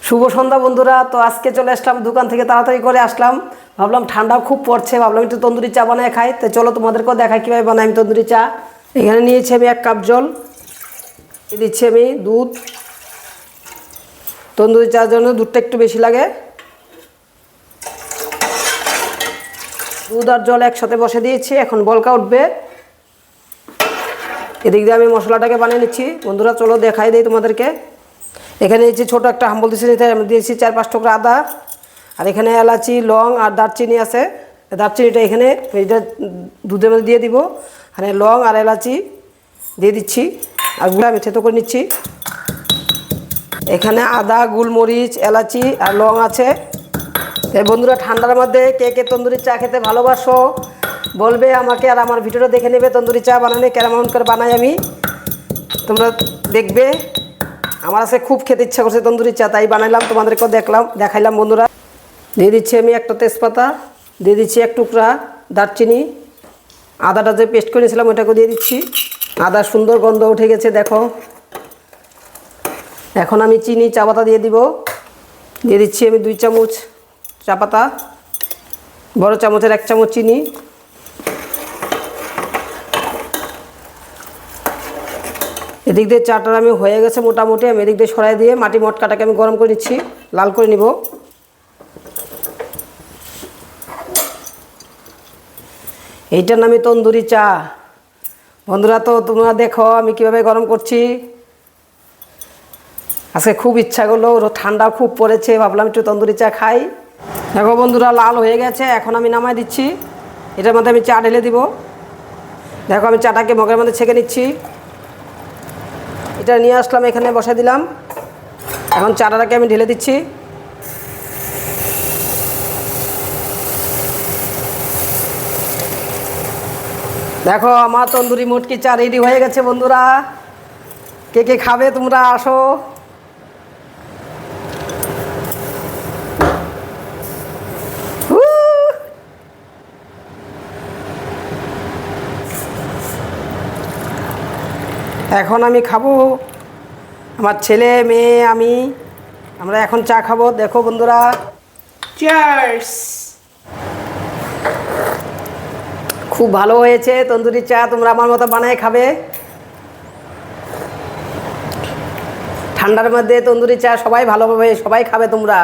শুভ সন্ধ্যা বন্ধুরা। তো আজকে চলে আসলাম দোকান থেকে, তাড়াতাড়ি করে আসলাম। ভাবলাম ঠান্ডা খুব পড়ছে, ভাবলাম একটু তন্দুরি চা বানায় খাই। তো চলো তোমাদেরকেও দেখাই কীভাবে বানাই আমি তন্দুরি চা। এখানে নিয়েছি আমি 1 কাপ জল, দিচ্ছি আমি দুধ। তন্দুরি চার জন্য দুধটা একটু বেশি লাগে। দুধ আর জল একসাথে বসে দিয়েছি, এখন বলকা উঠবে। এদিক দিয়ে আমি মশলাটাকে বানিয়ে নিচ্ছি বন্ধুরা, চলো দেখাই দিই তোমাদেরকে। এখানে দিয়েছি ছোটো একটা হাম্বল দিচ্ছি, আমি দিয়েছি 4-5 টুকরা আদা। আর এখানে এলাচি, লং আর দারচিনি আছে। দারচিনিটা এখানে এইটা দুধের মধ্যে দিয়ে দিব। আর লং আর এলাচি দিয়ে দিচ্ছি, আর গুঁড়া আমি থেতো করে নিচ্ছি। এখানে আদা, গোলমরিচ, এলাচি আর লং আছে। এই বন্ধুরা, ঠান্ডার মধ্যে কে কে তন্দুরি চা খেতে ভালোবাসো বলবে আমাকে, আর আমার ভিডিওটা দেখে নেবে তন্দুরি চা বানানো কেমন করে বানাই আমি, তোমরা দেখবে। আমার আছে খুব খেতে ইচ্ছা করছে তন্দুরি চা, তাই বানাইলাম, তোমাদেরকেও দেখাইলাম বন্ধুরা। দিয়ে দিচ্ছি আমি একটা তেজপাতা, দিয়ে দিচ্ছি 1 টুকরা দারচিনি। আদাটা যে পেস্ট করেছিলাম ওটাকে দিয়ে দিচ্ছি। আদা সুন্দর গন্ধ উঠে গেছে দেখো। এখন আমি চিনি চা পাতা দিয়ে দিব। দিয়ে দিচ্ছি আমি 2 চামচ চা পাতা, বড় চামচের 1 চামচ চিনি। এদিক দিয়ে চাটার আমি হয়ে গেছে মোটামুটি, আমি এদিক দিয়ে সরাই দিয়ে মাটি মটকাটাকে আমি গরম করে নিচ্ছি, লাল করে নিব। এইটার নামই তন্দুরি চা বন্ধুরা। তো তোমরা দেখো আমি কিভাবে গরম করছি। আজকে খুব ইচ্ছা করলো, ঠান্ডা খুব পড়েছে, ভাবলাম একটু তন্দুরি চা খাই। দেখো বন্ধুরা, লাল হয়ে গেছে, এখন আমি নামাই দিচ্ছি। এটার মধ্যে আমি চা ঢেলে দিব। দেখো আমি চাটাকে মগের মধ্যে ছেঁকে নিচ্ছি। এটা নিয়ে আসলাম, এখানে বসে দিলাম। এখন চাটাটাকে আমি ঢেলে দিচ্ছি। দেখো আমার তন্দুরি মুটকি চা রেডি হয়ে গেছে বন্ধুরা। কে কে খাবে তোমরা আসো। এখন আমি খাবো, আমার ছেলে মেয়ে আমি, আমরা এখন চা খাবো। দেখো বন্ধুরা, চিয়ার্স। খুব ভালো হয়েছে তন্দুরি চা, তোমরা আমার মতো বানায় খাবে। ঠান্ডার মধ্যে তন্দুরি চা সবাই ভালোভাবে সবাই খাবে তোমরা।